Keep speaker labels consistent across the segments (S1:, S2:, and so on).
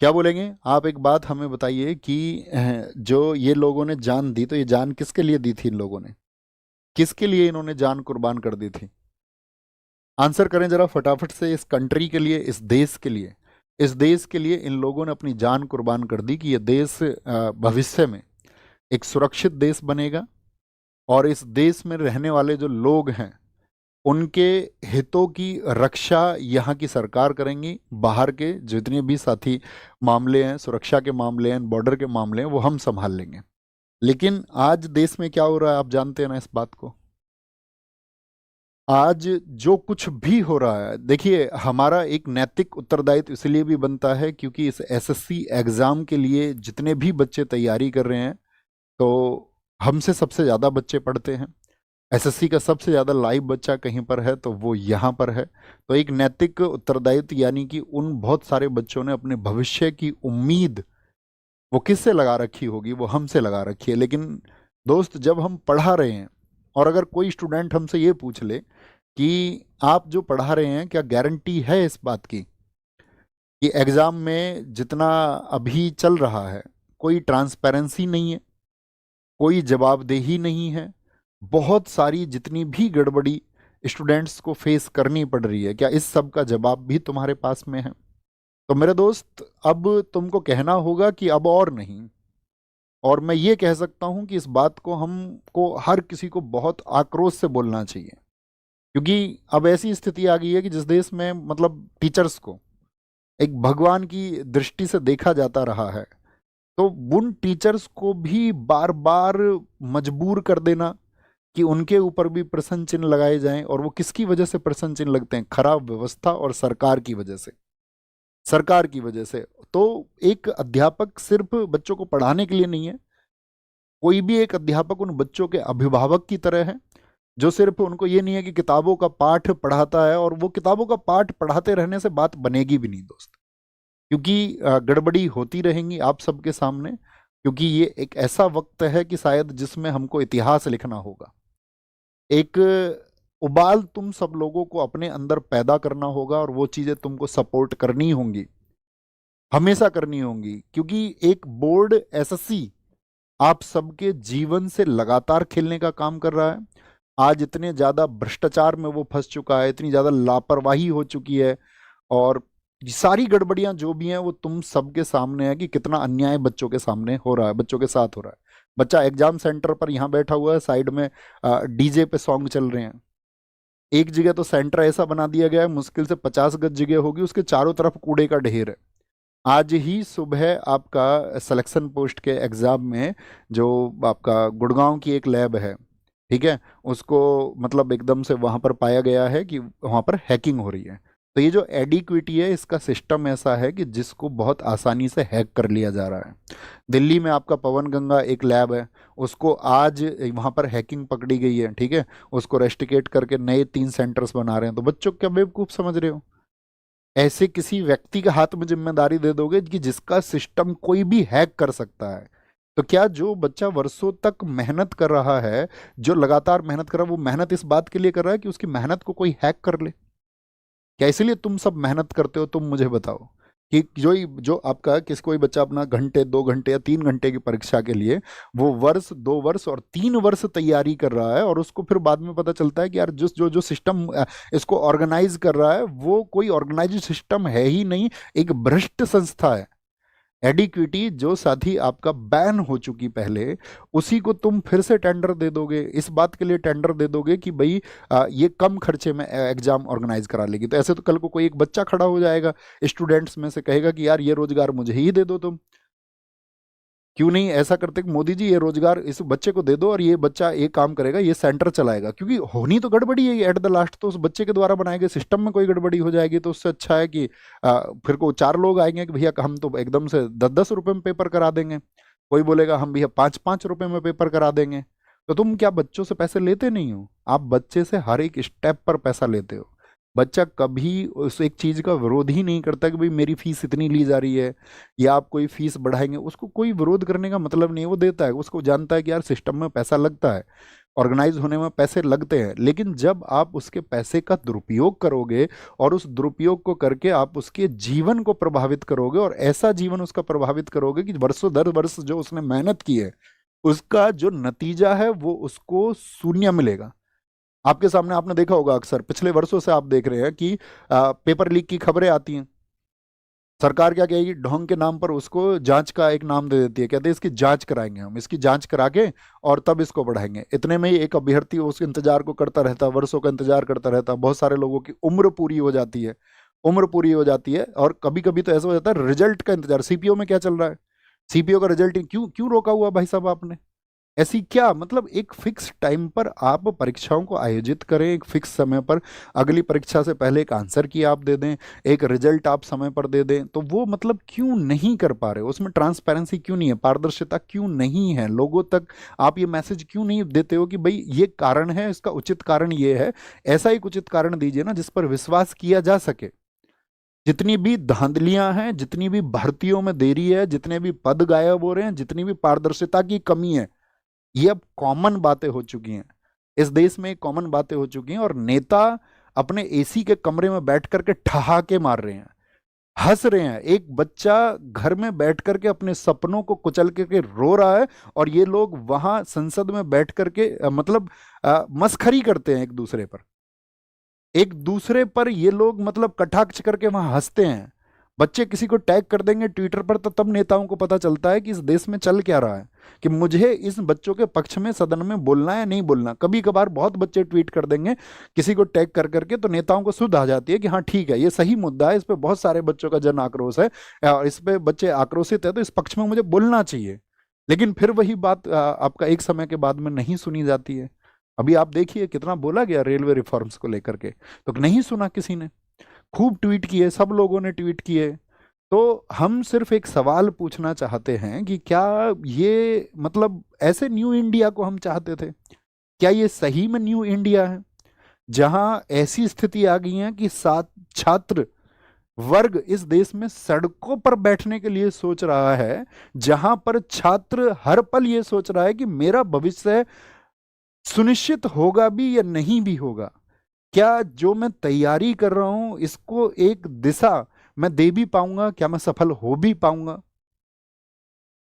S1: क्या बोलेंगे आप? एक बात हमें बताइए कि जो ये लोगों ने जान दी, तो ये जान किसके लिए दी थी? इन लोगों ने किसके लिए इन्होंने जान कुर्बान कर दी थी? आंसर करें जरा फटाफट से। इस कंट्री के लिए, इस देश के लिए, इस देश के लिए इन लोगों ने अपनी जान कुर्बान कर दी कि ये देश भविष्य में एक सुरक्षित देश बनेगा, और इस देश में रहने वाले जो लोग हैं उनके हितों की रक्षा यहाँ की सरकार करेंगी। बाहर के जितने भी साथी मामले हैं, सुरक्षा के मामले हैं, बॉर्डर के मामले हैं, वो हम संभाल लेंगे। लेकिन आज देश में क्या हो रहा है, आप जानते हैं ना इस बात को। आज जो कुछ भी हो रहा है, देखिए, हमारा एक नैतिक उत्तरदायित्व इसलिए भी बनता है क्योंकि इस एसएससी एग्जाम के लिए जितने भी बच्चे तैयारी कर रहे हैं, तो हमसे सबसे ज़्यादा बच्चे पढ़ते हैं। एसएससी का सबसे ज़्यादा लाइव बच्चा कहीं पर है तो वो यहाँ पर है। तो एक नैतिक उत्तरदायित्व, यानी कि उन बहुत सारे बच्चों ने अपने भविष्य की उम्मीद वो किससे लगा रखी होगी? वो हमसे लगा रखी है। लेकिन दोस्त, जब हम पढ़ा रहे हैं, और अगर कोई स्टूडेंट हमसे ये पूछ ले कि आप जो पढ़ा रहे हैं, क्या गारंटी है इस बात की कि एग्ज़ाम में जितना अभी चल रहा है, कोई ट्रांसपेरेंसी नहीं है, कोई जवाबदेही नहीं है, बहुत सारी जितनी भी गड़बड़ी स्टूडेंट्स को फेस करनी पड़ रही है, क्या इस सब का जवाब भी तुम्हारे पास में है? तो मेरे दोस्त, अब तुमको कहना होगा कि अब और नहीं। और मैं ये कह सकता हूं कि इस बात को हमको हर किसी को बहुत आक्रोश से बोलना चाहिए, क्योंकि अब ऐसी स्थिति आ गई है कि जिस देश में मतलब टीचर्स को एक भगवान की दृष्टि से देखा जाता रहा है, तो उन टीचर्स को भी बार बार मजबूर कर देना कि उनके ऊपर भी प्रश्न चिन्ह लगाए जाएं। और वो किसकी वजह से प्रश्न चिन्ह लगते हैं? खराब व्यवस्था और सरकार की वजह से। सरकार की वजह से। तो एक अध्यापक सिर्फ बच्चों को पढ़ाने के लिए नहीं है, कोई भी एक अध्यापक उन बच्चों के अभिभावक की तरह है, जो सिर्फ उनको ये नहीं है कि किताबों का पाठ पढ़ाता है, और वो किताबों का पाठ पढ़ाते रहने से बात बनेगी भी नहीं दोस्त। क्योंकि गड़बड़ी होती रहेंगी आप सबके सामने, क्योंकि ये एक ऐसा वक्त है कि शायद जिसमें हमको इतिहास लिखना होगा। एक उबाल तुम सब लोगों को अपने अंदर पैदा करना होगा, और वो चीजें तुमको सपोर्ट करनी होंगी, हमेशा करनी होंगी, क्योंकि एक बोर्ड एसएससी आप सबके जीवन से लगातार खेलने का काम कर रहा है। आज इतने ज्यादा भ्रष्टाचार में वो फंस चुका है, इतनी ज्यादा लापरवाही हो चुकी है, और ये सारी गड़बड़ियां जो भी हैं वो तुम सबके सामने है कि कितना अन्याय बच्चों के सामने हो रहा है, बच्चों के साथ हो रहा है। बच्चा एग्जाम सेंटर पर यहाँ बैठा हुआ है, साइड में डीजे पे सॉन्ग चल रहे हैं। एक जगह तो सेंटर ऐसा बना दिया गया है, मुश्किल से 50 गज जगह होगी, उसके चारों तरफ कूड़े का ढेर है। आज ही सुबह आपका सिलेक्शन पोस्ट के एग्जाम में जो आपका गुड़गांव की एक लैब है, ठीक है, उसको मतलब एकदम से वहां पर पाया गया है कि वहां पर हैकिंग हो रही है। तो ये जो एडिक्विटी है, इसका सिस्टम ऐसा है कि जिसको बहुत आसानी से हैक कर लिया जा रहा है। दिल्ली में आपका पवन गंगा एक लैब है, उसको आज वहां पर हैकिंग पकड़ी गई है, ठीक है। उसको रेस्टिकेट करके नए 3 सेंटर्स बना रहे हैं। तो बच्चों क्या बेवकूफ समझ रहे हो? ऐसे किसी व्यक्ति के हाथ में जिम्मेदारी दे दोगे कि जिसका सिस्टम कोई भी हैक कर सकता है? तो क्या जो बच्चा वर्षों तक मेहनत कर रहा है, जो लगातार मेहनत कर रहा है, वो मेहनत इस बात के लिए कर रहा है कि उसकी मेहनत को कोई हैक कर ले? क्या इसलिए तुम सब मेहनत करते हो? तुम मुझे बताओ कि जो आपका किस कोई बच्चा अपना घंटे 2 घंटे या 3 घंटे की परीक्षा के लिए वो वर्ष 2 वर्ष और 3 वर्ष तैयारी कर रहा है, और उसको फिर बाद में पता चलता है कि यार जिस जो जो सिस्टम इसको ऑर्गेनाइज कर रहा है वो कोई ऑर्गेनाइज सिस्टम है ही नहीं, एक भ्रष्ट संस्था है। एडिक्विटी जो साथी आपका बैन हो चुकी पहले, उसी को तुम फिर से टेंडर दे दोगे, इस बात के लिए टेंडर दे दोगे कि भाई ये कम खर्चे में एग्जाम ऑर्गेनाइज करा लेगी। तो ऐसे तो कल को कोई एक बच्चा खड़ा हो जाएगा स्टूडेंट्स में से, कहेगा कि यार ये रोजगार मुझे ही दे दो तुम। क्यों नहीं ऐसा करते कि मोदी जी ये रोजगार इस बच्चे को दे दो, और ये बच्चा ये काम करेगा, ये सेंटर चलाएगा। क्योंकि होनी तो गड़बड़ी है एट द लास्ट, तो उस बच्चे के द्वारा बनाए गए सिस्टम में कोई गड़बड़ी हो जाएगी, तो उससे अच्छा है कि फिर को 4 लोग आएंगे कि भैया हम तो एकदम से 10-10 रुपए में पेपर करा देंगे। कोई बोलेगा हम भैया 5-5 रुपए में पेपर करा देंगे। तो तुम क्या बच्चों से पैसे लेते नहीं हो? आप बच्चे से हर एक स्टेप पर पैसा लेते हो। बच्चा कभी उस एक चीज का विरोध ही नहीं करता कि भाई मेरी फीस इतनी ली जा रही है, या आप कोई फीस बढ़ाएंगे। उसको कोई विरोध करने का मतलब नहीं है, वो देता है, उसको जानता है कि यार सिस्टम में पैसा लगता है। ऑर्गेनाइज होने में पैसे लगते हैं, लेकिन जब आप उसके पैसे का दुरुपयोग करोगे और उस दुरुपयोग को करके आप उसके जीवन को प्रभावित करोगे और ऐसा जीवन उसका प्रभावित करोगे कि वर्षों दर वर्ष जो उसने मेहनत की है उसका जो नतीजा है वो उसको शून्य मिलेगा। आपके सामने आपने देखा होगा, अक्सर पिछले वर्षों से आप देख रहे हैं कि पेपर लीक की खबरें आती हैं। सरकार क्या कहेगी, ढोंग के नाम पर उसको जांच का एक नाम दे देती है, कहते हैं इसकी जांच कराएंगे, हम इसकी जांच करा के और तब इसको बढ़ाएंगे। इतने में ही एक अभ्यर्थी उस इंतजार को करता रहता है, वर्षों का इंतजार करता रहता है। बहुत सारे लोगों की उम्र पूरी हो जाती है, उम्र पूरी हो जाती है, और कभी कभी तो ऐसा हो जाता है रिजल्ट का इंतजार। सीपीओ में क्या चल रहा है, सीपीओ का रिजल्ट क्यों क्यों रोका हुआ भाई साहब आपने? ऐसी क्या मतलब, एक फिक्स टाइम पर आप परीक्षाओं को आयोजित करें, एक फिक्स समय पर अगली परीक्षा से पहले एक आंसर की आप दे दें, एक रिजल्ट आप समय पर दे दें, तो वो मतलब क्यों नहीं कर पा रहे हो? उसमें ट्रांसपेरेंसी क्यों नहीं है, पारदर्शिता क्यों नहीं है? लोगों तक आप ये मैसेज क्यों नहीं देते हो कि भाई ये कारण है, इसका उचित कारण ये है? ऐसा एक उचित कारण दीजिए ना जिस पर विश्वास किया जा सके। जितनी भी धांधलियां हैं, जितनी भी भर्तियों में देरी है, जितने भी पद गायब हो रहे हैं, जितनी भी पारदर्शिता की कमी है, ये अब कॉमन बातें हो चुकी हैं। इस देश में कॉमन बातें हो चुकी हैं, और नेता अपने एसी के कमरे में बैठ करके ठहाके मार रहे हैं, हंस रहे हैं। एक बच्चा घर में बैठ करके अपने सपनों को कुचल करके रो रहा है, और ये लोग वहां संसद में बैठ करके मतलब मस्खरी करते हैं एक दूसरे पर। एक दूसरे पर ये लोग मतलब कटाक्ष करके वहां हंसते हैं। बच्चे किसी को टैग कर देंगे ट्विटर पर, तो तब नेताओं को पता चलता है कि इस देश में चल क्या रहा है, कि मुझे इस बच्चों के पक्ष में सदन में बोलना है नहीं बोलना। कभी कभार बहुत बच्चे ट्वीट कर देंगे किसी को टैग कर करके, तो नेताओं को सुध आ जाती है कि हाँ ठीक है, ये सही मुद्दा है, इस पे बहुत सारे बच्चों का जन आक्रोश है, और इस पे बच्चे आक्रोशित है, तो इस पक्ष में मुझे बोलना चाहिए। लेकिन फिर वही बात आपका एक समय के बाद में नहीं सुनी जाती है। अभी आप देखिए कितना बोला गया रेलवे रिफॉर्म्स को लेकर के, तो नहीं सुना किसी ने। खूब ट्वीट किए, सब लोगों ने ट्वीट किए। तो हम सिर्फ एक सवाल पूछना चाहते हैं कि क्या ये मतलब ऐसे न्यू इंडिया को हम चाहते थे? क्या ये सही में न्यू इंडिया है, जहां ऐसी स्थिति आ गई है कि सात छात्र वर्ग इस देश में सड़कों पर बैठने के लिए सोच रहा है, जहां पर छात्र हर पल ये सोच रहा है कि मेरा भविष्य सुनिश्चित होगा भी या नहीं भी होगा? क्या जो मैं तैयारी कर रहा हूं इसको एक दिशा मैं दे भी पाऊंगा? क्या मैं सफल हो भी पाऊंगा?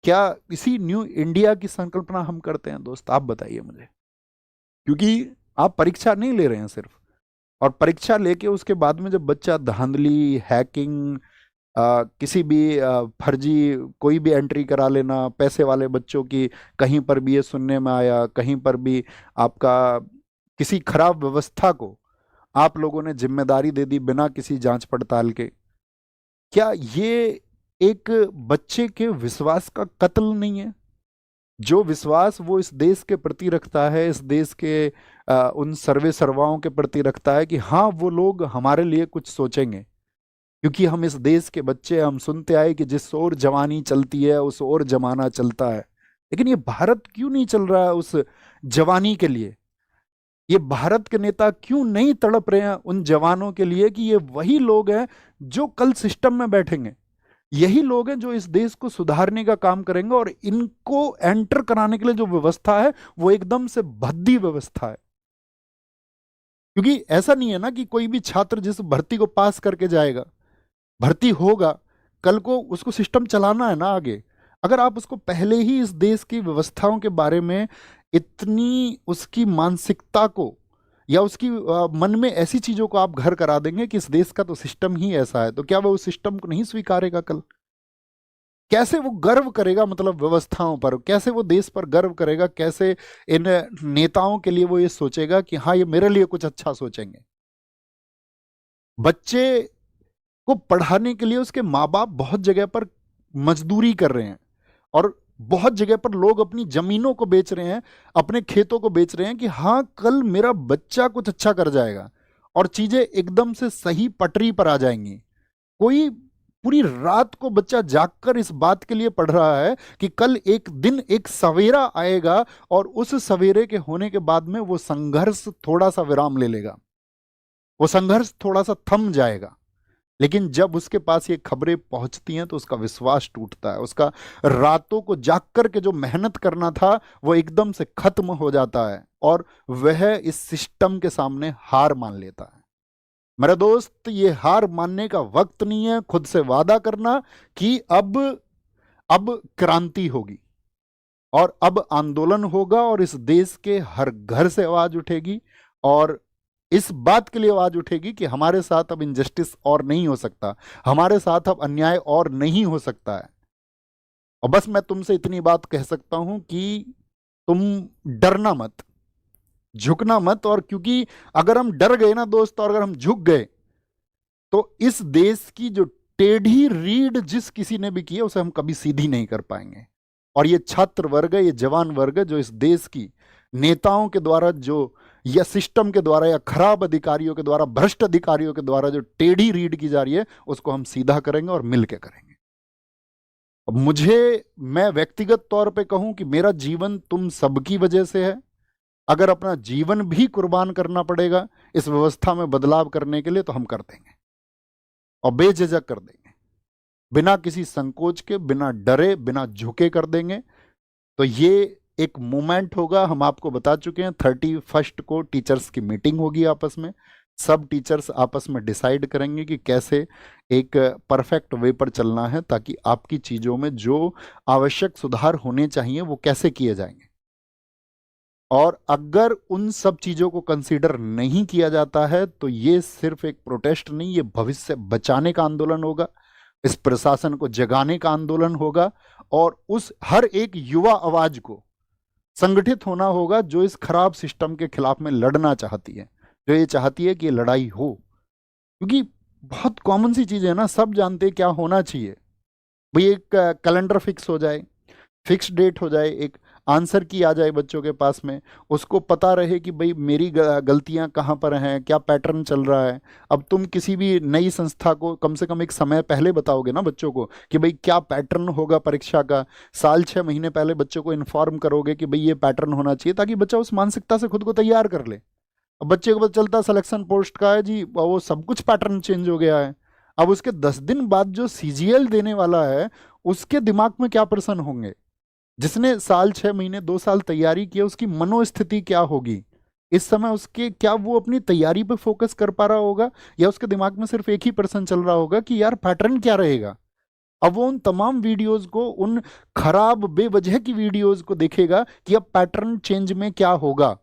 S1: क्या इसी न्यू इंडिया की संकल्पना हम करते हैं दोस्त? आप बताइए मुझे। क्योंकि आप परीक्षा नहीं ले रहे हैं सिर्फ, और परीक्षा लेके उसके बाद में जब बच्चा धांधली, हैकिंग, किसी भी फर्जी कोई भी एंट्री करा लेना, पैसे वाले बच्चों की, कहीं पर भी ये सुनने में आया, कहीं पर भी आपका किसी खराब व्यवस्था को आप लोगों ने जिम्मेदारी दे दी बिना किसी जांच पड़ताल के। क्या ये एक बच्चे के विश्वास का कत्ल नहीं है? जो विश्वास वो इस देश के प्रति रखता है, इस देश के उन सर्वे सर्वाओं के प्रति रखता है कि हाँ वो लोग हमारे लिए कुछ सोचेंगे, क्योंकि हम इस देश के बच्चे, हम सुनते आए कि जिस ओर जवानी चलती है उस ओर जमाना चलता है। लेकिन ये भारत क्यों नहीं चल रहा है उस जवानी के लिए? ये भारत के नेता क्यों नहीं तड़प रहे हैं उन जवानों के लिए कि ये वही लोग हैं जो कल सिस्टम में बैठेंगे, यही लोग हैं जो इस देश को सुधारने का काम करेंगे, और इनको एंटर कराने के लिए जो व्यवस्था है वो एकदम से भद्दी व्यवस्था है। क्योंकि ऐसा नहीं है ना कि कोई भी छात्र जिस भर्ती को पास करके जाएगा, भर्ती होगा, कल को उसको सिस्टम चलाना है ना आगे। अगर आप उसको पहले ही इस देश की व्यवस्थाओं के बारे में इतनी उसकी मानसिकता को या उसकी मन में ऐसी चीजों को आप घर करा देंगे कि इस देश का तो सिस्टम ही ऐसा है, तो क्या वो उस सिस्टम को नहीं स्वीकारेगा कल? कैसे वो गर्व करेगा मतलब व्यवस्थाओं पर? कैसे वो देश पर गर्व करेगा? कैसे इन नेताओं के लिए वो ये सोचेगा कि हाँ ये मेरे लिए कुछ अच्छा सोचेंगे? बच्चे को पढ़ाने के लिए उसके माँ बाप बहुत जगह पर मजदूरी कर रहे हैं, और बहुत जगह पर लोग अपनी जमीनों को बेच रहे हैं, अपने खेतों को बेच रहे हैं कि हाँ कल मेरा बच्चा कुछ अच्छा कर जाएगा और चीजें एकदम से सही पटरी पर आ जाएंगी। कोई पूरी रात को बच्चा जागकर इस बात के लिए पढ़ रहा है कि कल एक दिन एक सवेरा आएगा, और उस सवेरे के होने के बाद में वो संघर्ष थोड़ा सा विराम ले लेगा, वो संघर्ष थोड़ा सा थम जाएगा। लेकिन जब उसके पास ये खबरें पहुंचती हैं तो उसका विश्वास टूटता है, उसका रातों को जाग कर के जो मेहनत करना था वो एकदम से खत्म हो जाता है और वह इस सिस्टम के सामने हार मान लेता है। मेरे दोस्त, ये हार मानने का वक्त नहीं है। खुद से वादा करना कि अब क्रांति होगी और अब आंदोलन होगा और इस देश के हर घर से आवाज उठेगी और इस बात के लिए आवाज उठेगी कि हमारे साथ अब इनजस्टिस और नहीं हो सकता, हमारे साथ अब अन्याय और नहीं हो सकता है। और बस मैं तुमसे इतनी बात कह सकता हूं कि तुम डरना मत, झुकना मत। और क्योंकि अगर हम डर गए ना दोस्त, और अगर हम झुक गए तो इस देश की जो टेढ़ी रीढ़ जिस किसी ने भी की है उसे हम कभी सीधी नहीं कर पाएंगे। और ये छात्र वर्ग, ये जवान वर्ग जो इस देश की नेताओं के द्वारा जो, या सिस्टम के द्वारा, या खराब अधिकारियों के द्वारा, भ्रष्ट अधिकारियों के द्वारा जो टेढ़ी रीढ़ की जा रही है, उसको हम सीधा करेंगे और मिलके करेंगे। अब मैं व्यक्तिगत तौर पे कहूं कि मेरा जीवन तुम सबकी वजह से है। अगर अपना जीवन भी कुर्बान करना पड़ेगा इस व्यवस्था में बदलाव करने के लिए तो हम कर देंगे और बेझिझक कर देंगे, बिना किसी संकोच के, बिना डरे, बिना झुके कर देंगे। तो ये एक मूवमेंट होगा। हम आपको बता चुके हैं 31 को टीचर्स की मीटिंग होगी आपस में। सब टीचर्स आपस में डिसाइड करेंगे कि कैसे एक परफेक्ट वे पर चलना है ताकि आपकी चीज़ों में जो आवश्यक सुधार होने चाहिए वो कैसे किए जाएंगे। और अगर उन सब चीज़ों को कंसीडर नहीं किया जाता है तो ये सिर्फ एक प्रोटेस्ट नहीं, ये भविष्य बचाने का आंदोलन होगा, इस प्रशासन को जगाने का आंदोलन होगा और उस हर एक युवा आवाज को संगठित होना होगा जो इस खराब सिस्टम के खिलाफ में लड़ना चाहती है, जो ये चाहती है कि ये लड़ाई हो। क्योंकि बहुत कॉमन सी चीज़ है ना, सब जानते हैं क्या होना चाहिए। भाई एक कैलेंडर फिक्स हो जाए, फिक्स डेट हो जाए, एक आंसर की आ जाए बच्चों के पास में, उसको पता रहे कि भाई मेरी गलतियां कहाँ पर हैं, क्या पैटर्न चल रहा है। अब तुम किसी भी नई संस्था को कम से कम एक समय पहले बताओगे ना बच्चों को कि भाई क्या पैटर्न होगा परीक्षा का, साल 6 महीने पहले बच्चों को इन्फॉर्म करोगे कि भाई ये पैटर्न होना चाहिए ताकि बच्चा उस मानसिकता से खुद को तैयार कर ले। अब बच्चे को पता चलता सिलेक्शन पोस्ट का है जी, वो सब कुछ पैटर्न चेंज हो गया है। अब उसके 10 दिन बाद जो सीजीएल देने वाला है उसके दिमाग में क्या प्रश्न होंगे, जिसने साल 6 महीने 2 साल तैयारी की है उसकी मनोस्थिति क्या होगी इस समय, उसके क्या वो अपनी तैयारी पे फोकस कर पा रहा होगा या उसके दिमाग में सिर्फ एक ही प्रश्न चल रहा होगा कि यार पैटर्न क्या रहेगा। अब वो उन तमाम वीडियोस को, उन खराब बेवजह की वीडियोस को देखेगा कि अब पैटर्न चेंज में क्या होगा।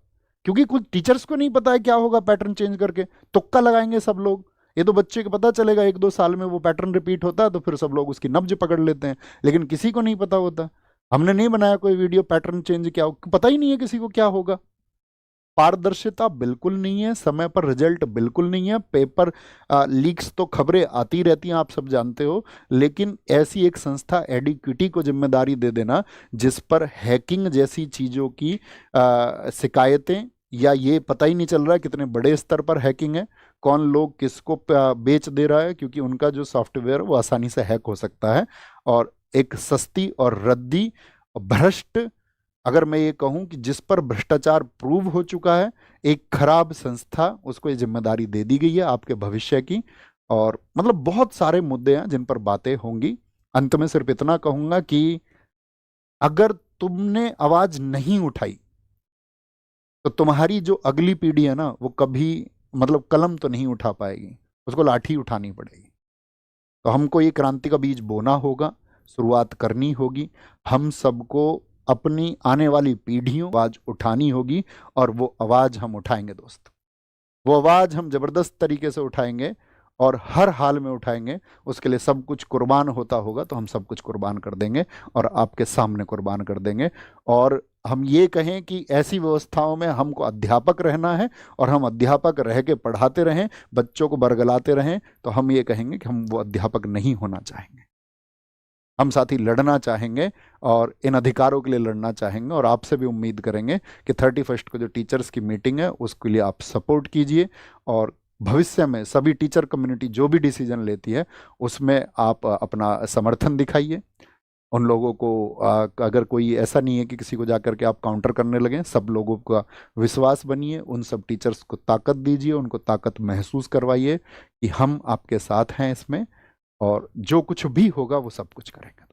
S1: क्योंकि कुछ टीचर्स को नहीं पता है क्या होगा पैटर्न चेंज करके, तुक्का लगाएंगे सब लोग। ये तो बच्चे को पता चलेगा 1-2 साल में वो पैटर्न रिपीट होता है तो फिर सब लोग उसकी नब्ज पकड़ लेते हैं, लेकिन किसी को नहीं पता होता। हमने नहीं बनाया कोई वीडियो पैटर्न चेंज क्या हो, पता ही नहीं है किसी को क्या होगा। पारदर्शिता बिल्कुल नहीं है, समय पर रिजल्ट बिल्कुल नहीं है, पेपर लीक्स तो खबरें आती रहती हैं, आप सब जानते हो। लेकिन ऐसी एक संस्था एडिक्विटी को जिम्मेदारी दे देना जिस पर हैकिंग जैसी चीज़ों की शिकायतें, या ये पता ही नहीं चल रहा है कितने बड़े स्तर पर हैकिंग है, कौन लोग किसको बेच दे रहा है, क्योंकि उनका जो सॉफ्टवेयर वो आसानी से हैक हो सकता है। और एक सस्ती और रद्दी भ्रष्ट, अगर मैं ये कहूं कि जिस पर भ्रष्टाचार प्रूव हो चुका है, एक खराब संस्था, उसको ये जिम्मेदारी दे दी गई है आपके भविष्य की। और मतलब बहुत सारे मुद्दे हैं जिन पर बातें होंगी। अंत में सिर्फ इतना कहूंगा कि अगर तुमने आवाज नहीं उठाई तो तुम्हारी जो अगली पीढ़ी है ना वो कभी मतलब कलम तो नहीं उठा पाएगी, उसको लाठी उठानी पड़ेगी। तो हमको ये क्रांति का बीज बोना होगा, शुरुआत करनी होगी। हम सबको अपनी आने वाली पीढ़ियों आवाज उठानी होगी और वो आवाज हम उठाएंगे दोस्त। वो आवाज हम जबरदस्त तरीके से उठाएंगे और हर हाल में उठाएंगे। उसके लिए सब कुछ कुर्बान होता होगा तो हम सब कुछ कुर्बान कर देंगे और आपके सामने कुर्बान कर देंगे। और हम ये कहें कि ऐसी व्यवस्थाओं में हमको अध्यापक रहना है और हम अध्यापक रह के पढ़ाते रहें, बच्चों को बरगलाते रहें, तो हम ये कहेंगे कि हम वो अध्यापक नहीं होना चाहेंगे। हम साथ ही लड़ना चाहेंगे और इन अधिकारों के लिए लड़ना चाहेंगे। और आपसे भी उम्मीद करेंगे कि 31 को जो टीचर्स की मीटिंग है उसके लिए आप सपोर्ट कीजिए और भविष्य में सभी टीचर कम्युनिटी जो भी डिसीजन लेती है उसमें आप अपना समर्थन दिखाइए। उन लोगों को अगर कोई ऐसा नहीं है कि किसी को जाकर के आप काउंटर करने लगें, सब लोगों का विश्वास बनिए, उन सब टीचर्स को ताकत दीजिए, उनको ताकत महसूस करवाइए कि हम आपके साथ हैं इसमें, और जो कुछ भी होगा वो सब कुछ करेंगे।